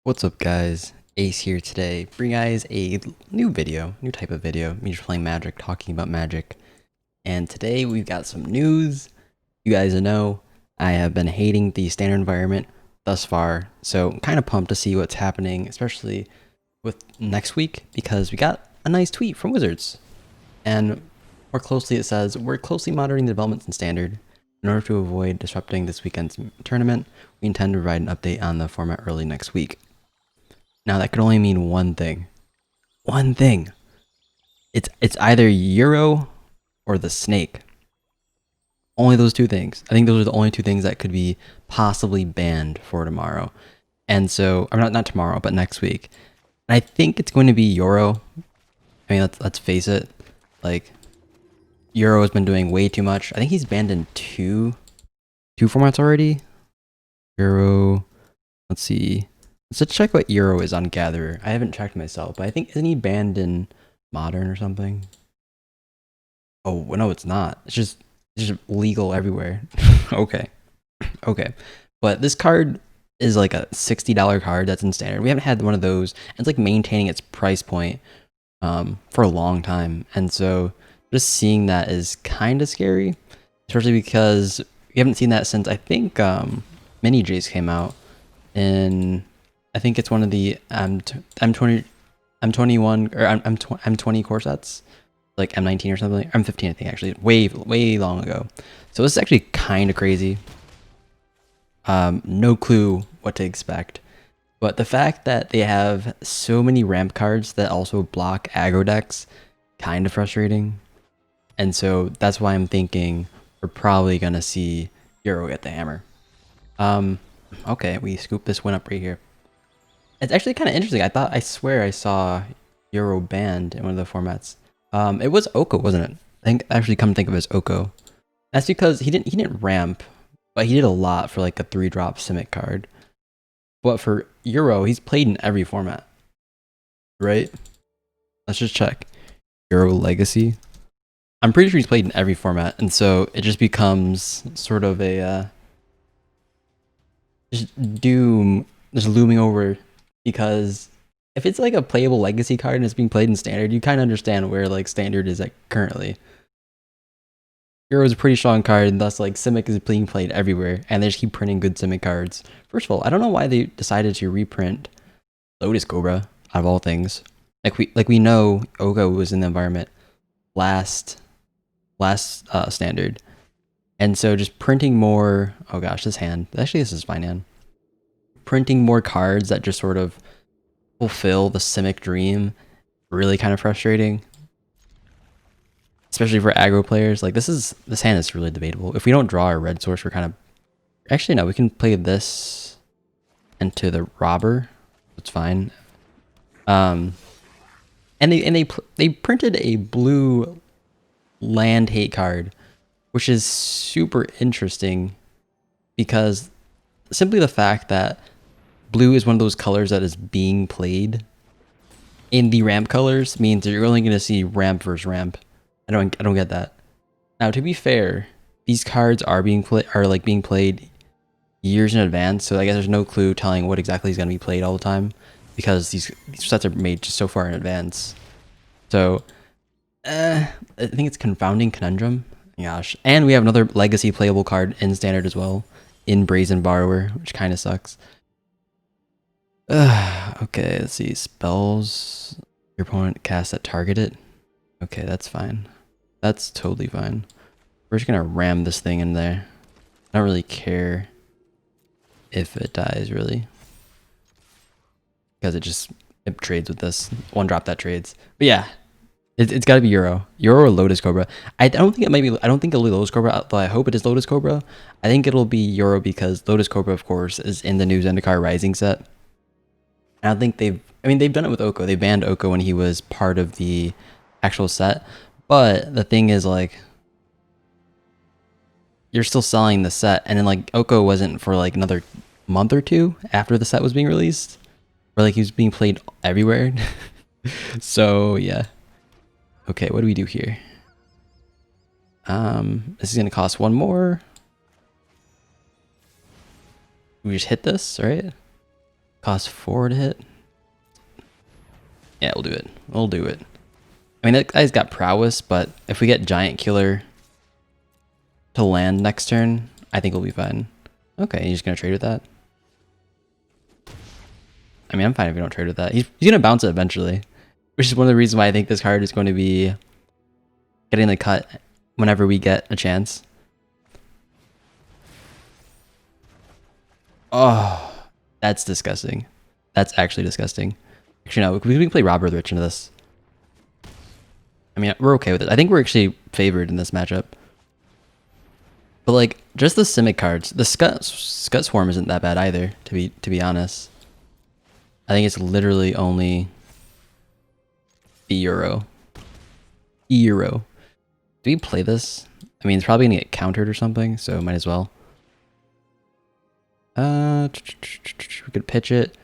What's up guys, Ace here today, bring you guys a new type of video, me just playing Magic, talking about Magic. And today we've got some news. You guys know I have been hating the standard environment thus far, so I'm kind of pumped to see what's happening, especially with next week, because we got a nice tweet from Wizards. And more closely it says, we're closely monitoring the developments in standard. In order to avoid disrupting this weekend's tournament, we intend to provide an update on the format early next week. Now that could only mean one thing. One thing. It's either Euro or the snake. Only those two things. I think those are the only two things that could be possibly banned for tomorrow. And so, I'm not tomorrow, but next week. And I think it's going to be Euro. I mean, let's face it. Like, Euro has been doing way too much. I think he's banned in two formats already. Euro. Let's see. Let's check what Euro is on Gatherer. I haven't checked myself, but I think, isn't he banned in Modern or something? Oh, no, it's not. It's just legal everywhere. Okay. Okay. But this card is like a $60 card that's in Standard. We haven't had one of those. And it's like maintaining its price point for a long time. And so just seeing that is kind of scary, especially because we haven't seen that since I think Mini Jays came out in... I think it's one of the M21 or M20 core sets, like M19 or something. M15, I think, actually, way long ago. So this is actually kind of crazy. No clue what to expect, but the fact that they have so many ramp cards that also block aggro decks, kind of frustrating. And so that's why I'm thinking we're probably gonna see Euro get the hammer. Okay, we scoop this one up right here. It's actually kind of interesting. I swear I saw Euro banned in one of the formats. It was Oko, wasn't it? I think actually come to think of it as Oko. That's because he didn't ramp, but he did a lot for like a 3-drop simic card. But for Euro, he's played in every format. Right? Let's just check. Euro Legacy. I'm pretty sure he's played in every format, and so it just becomes sort of a just doom just looming over. Because if it's like a playable legacy card and it's being played in standard, you kind of understand where like standard is at currently. Euro is a pretty strong card, and thus like simic is being played everywhere, and they just keep printing good simic cards. First of all, I don't know why they decided to reprint Lotus Cobra out of all things. Like we know Ughhh was in the environment last standard, and so just printing more. Oh gosh, this hand. Actually, this is fine hand. Printing more cards that just sort of fulfill the simic dream, really kind of frustrating, especially for aggro players. Like this hand is really debatable. If we don't draw our red source, we're kind of... Actually no, we can play this into the robber. It's fine. And they printed a blue land hate card, which is super interesting because simply the fact that blue is one of those colors that is being played in the ramp colors means that you're only going to see ramp versus ramp. I don't get that. Now, to be fair, these cards are being played years in advance, so I guess there's no clue telling what exactly is going to be played all the time because these sets are made just so far in advance. So, I think it's Confounding Conundrum. Gosh, and we have another legacy playable card in standard as well, in Brazen Borrower, which kind of sucks. Okay, let's see. Spells your opponent casts that target it. Okay, that's fine. That's totally fine. We're just gonna ram this thing in there. I don't really care if it dies, really. Because it trades with this. One drop that trades. But yeah, it's gotta be Euro. Euro or Lotus Cobra. I don't think it'll be Lotus Cobra, though I hope it is Lotus Cobra. I think it'll be Euro because Lotus Cobra, of course, is in the new Zendikar Rising set. I don't think they've done it with Oko. They banned Oko when he was part of the actual set. But the thing is, like, you're still selling the set, and then like Oko wasn't for like another month or two after the set was being released, or like he was being played everywhere. So yeah. Okay, what do we do here? This is gonna cost one more. We just hit this, right? Cost 4 to hit. Yeah, we'll do it. We'll do it. I mean, that guy's got prowess, but if we get giant killer to land next turn, I think we'll be fine. Okay, you're just gonna trade with that? I mean, I'm fine if we don't trade with that. He's gonna bounce it eventually, which is one of the reasons why I think this card is going to be getting the cut whenever we get a chance. Oh, that's disgusting. That's actually disgusting. Actually, no, we can play Robber the Rich into this. I mean, we're okay with it. I think we're actually favored in this matchup. But like, just the simic cards, the Scut Swarm isn't that bad either, to be honest. I think it's literally only the Euro. Do we play this? I mean, it's probably gonna get countered or something, so might as well. We could pitch it.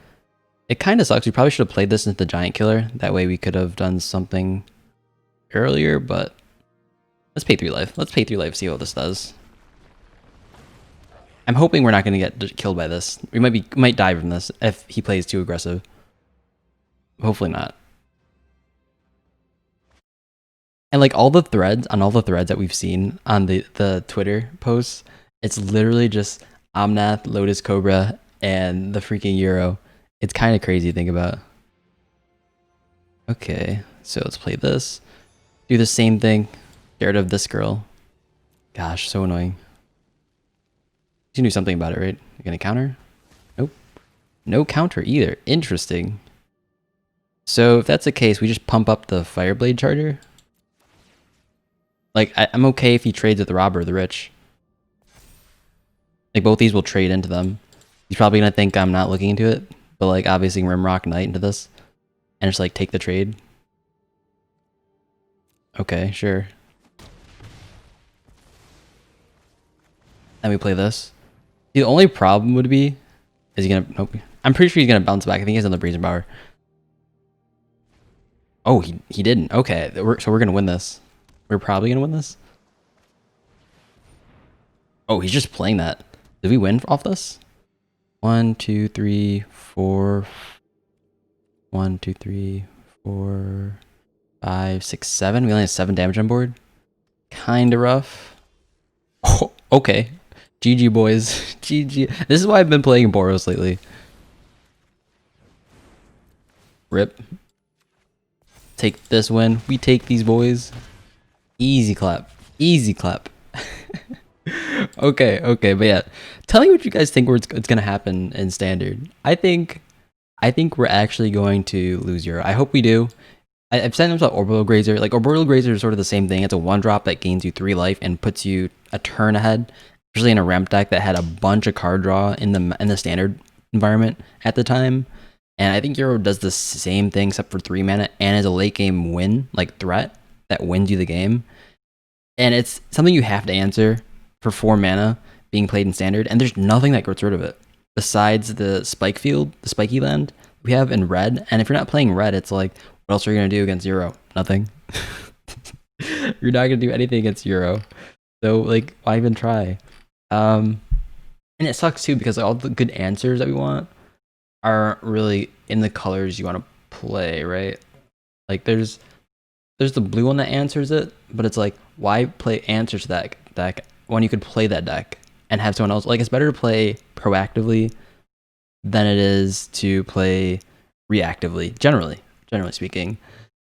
It kind of sucks. We probably should have played this into the giant killer. That way we could have done something earlier, but let's pay 3 life. Let's pay 3 life, see what this does. I'm hoping we're not going to get killed by this. We might die from this if he plays too aggressive. Hopefully not. And like all the threads that we've seen on the Twitter posts, it's literally just Omnath, Lotus, Cobra, and the freaking Euro. It's kind of crazy to think about. Okay, so let's play this. Do the same thing. Get rid of this girl. Gosh, so annoying. You can do something about it, right? You're gonna counter? Nope. No counter either. Interesting. So if that's the case, we just pump up the Fireblade Charger. Like, I'm okay if he trades with the Robber or the Rich. Like, both these will trade into them. He's probably gonna think I'm not looking into it, but like, obviously Rimrock Knight into this. And just like, take the trade. Okay, sure. And we play this. The only problem would be, is he gonna, nope. I'm pretty sure he's gonna bounce back. I think he has another Brazen Power. Oh, he didn't. Okay, so we're gonna win this. We're probably gonna win this. Oh, he's just playing that. Did we win off this? 1, 2, 3, 4. 1, 2, 3, 4, 5, 6, 7. We only have 7 damage on board. Kinda rough. Oh, okay. GG boys. GG. This is why I've been playing Boros lately. Rip. Take this win. We take these boys. Easy clap. Easy clap. Okay, but yeah. Tell me what you guys think it's gonna happen in standard. I think we're actually going to lose Euro. I hope we do. I've said about Orbital Grazer. Like, Orbital Grazer is sort of the same thing. It's a 1-drop that gains you 3 life and puts you a turn ahead. Especially in a ramp deck that had a bunch of card draw in the standard environment at the time. And I think Euro does the same thing except for 3 mana and is a late game win, like threat, that wins you the game. And it's something you have to answer for 4 mana being played in standard, and there's nothing that gets rid of it. Besides the spike field, the spiky land we have in red. And if you're not playing red, it's like, what else are you gonna do against Euro? Nothing. You're not gonna do anything against Euro. So like, why even try? And it sucks too because all the good answers that we want aren't really in the colors you want to play, right? Like there's the blue one that answers it, but it's like, why play answers to that deck when you could play that deck and have someone else? Like, it's better to play proactively than it is to play reactively, generally speaking.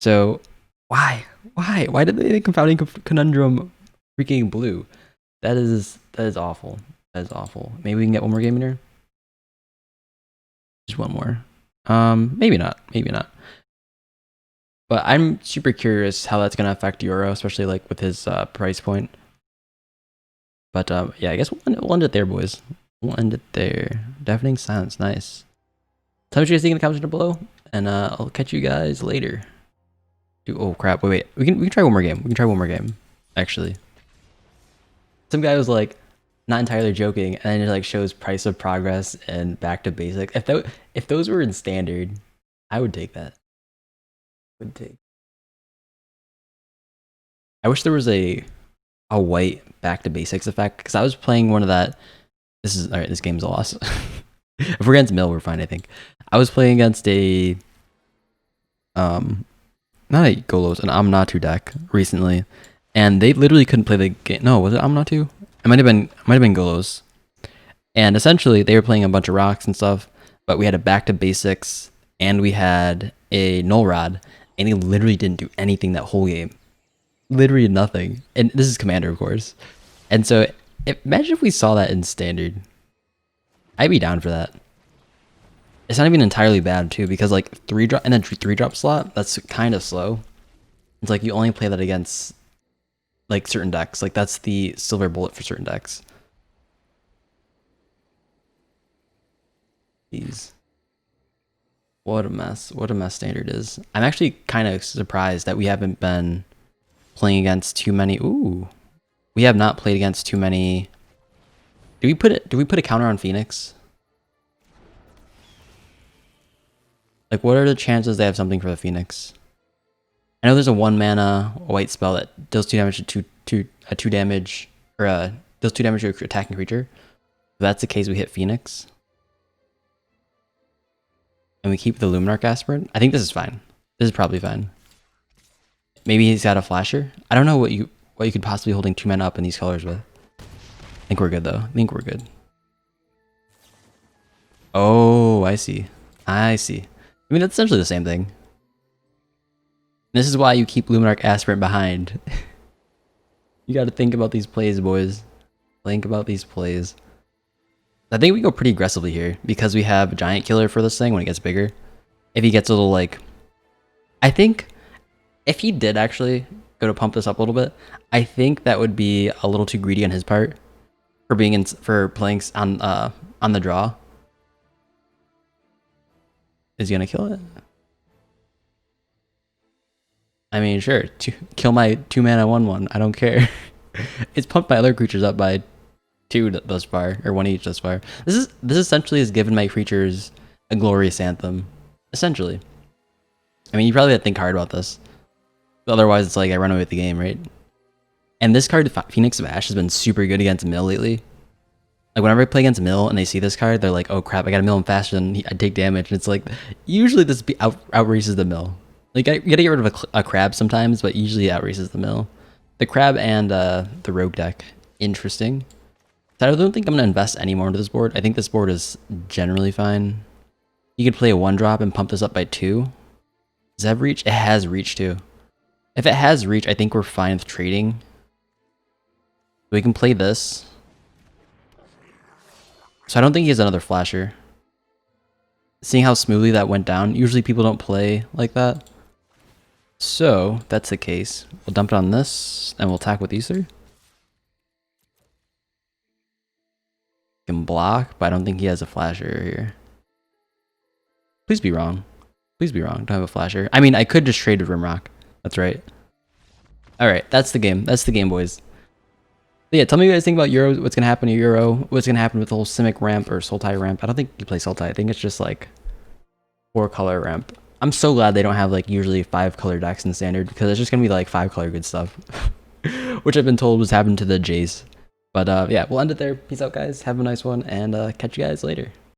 So why did they make Confounding Conundrum freaking blue? That is awful. That is awful. Maybe we can get one more game in here. Just one more. Maybe not. But I'm super curious how that's gonna affect Euro, especially like with his price point. But yeah, I guess we'll end it there, boys. We'll end it there. Deafening silence, nice. Tell me what you guys think in the comments down below, and I'll catch you guys later. Oh crap! Wait. We can try one more game. Actually. Some guy was like, not entirely joking, and then it like shows price of progress and back to basic. If those were in standard, I would take that. I wish there was a white back to basics effect, because I was playing one of that. This game's a loss. If we're against Mill, we're fine, I think. I was playing against a not a Golos, an Omnath deck recently, and they literally couldn't play the game. No, was it Omnath? It might have been Golos. And essentially, they were playing a bunch of rocks and stuff, but we had a back to basics, and we had a null rod, and he literally didn't do anything that whole game. Literally nothing. And this is Commander, of course. And so, imagine if we saw that in Standard. I'd be down for that. It's not even entirely bad, too, because, like, 3-drop, and then 3-drop slot, that's kind of slow. It's like, you only play that against, like, certain decks. Like, that's the silver bullet for certain decks. Jeez. What a mess. What a mess Standard is. I'm actually kind of surprised that we haven't been playing against too many. Ooh. We have not played against too many. Do we put a counter on Phoenix? Like, what are the chances they have something for the Phoenix? I know there's a 1-mana white spell that deals 2 damage to 2 damage, or deals 2 damage to an attacking creature. If that's the case, we hit Phoenix. And we keep the Luminarch Aspirant. I think this is fine. This is probably fine. Maybe he's got a flasher. I don't know what you could possibly holding 2 mana up in these colors with. I think we're good though. I think we're good. Oh, I see. I see. I mean, that's essentially the same thing. This is why you keep Luminarch Aspirant behind. You got to think about these plays, boys. Think about these plays. I think we go pretty aggressively here because we have a giant killer for this thing when it gets bigger. If he gets a little like, I think if he did actually go to pump this up a little bit, I think that would be a little too greedy on his part for playing on the draw. Is he gonna kill it? I mean, sure, kill my 2-mana 1/1. I don't care. It's pumped my other creatures up by 2 thus far, or 1 each thus far. This essentially has given my creatures a glorious anthem. Essentially. I mean, you probably have to think hard about this. Otherwise, it's like I run away with the game, right? And this card, Phoenix of Ash, has been super good against Mill lately. Like, whenever I play against Mill and they see this card, they're like, oh crap, I gotta mill him faster than I take damage. And it's like, usually this outraces the Mill. Like, you gotta get rid of a crab sometimes, but usually it outraces the Mill. The crab and the rogue deck. Interesting. So I don't think I'm gonna invest any more into this board. I think this board is generally fine. You could play a 1-drop and pump this up by 2. Does that have reach? It has reach too. If it has reach, I think we're fine with trading. We can play this. So I don't think he has another flasher. Seeing how smoothly that went down, usually people don't play like that. So, if that's the case, we'll dump it on this, and we'll attack with Ether. Can block, but I don't think he has a flasher here. Please be wrong. Please be wrong. Don't have a flasher. I mean, I could just trade with Rimrock. That's right. Alright, that's the game. That's the game, boys. But yeah, tell me what you guys think about Euro. What's going to happen to Euro? What's going to happen with the whole Simic ramp or Sultai ramp? I don't think you play Sultai. I think it's just like 4-color ramp. I'm so glad they don't have like usually 5-color decks in Standard because it's just going to be like 5-color good stuff. Which I've been told was happening to the Jace. But yeah, we'll end it there. Peace out, guys. Have a nice one and catch you guys later.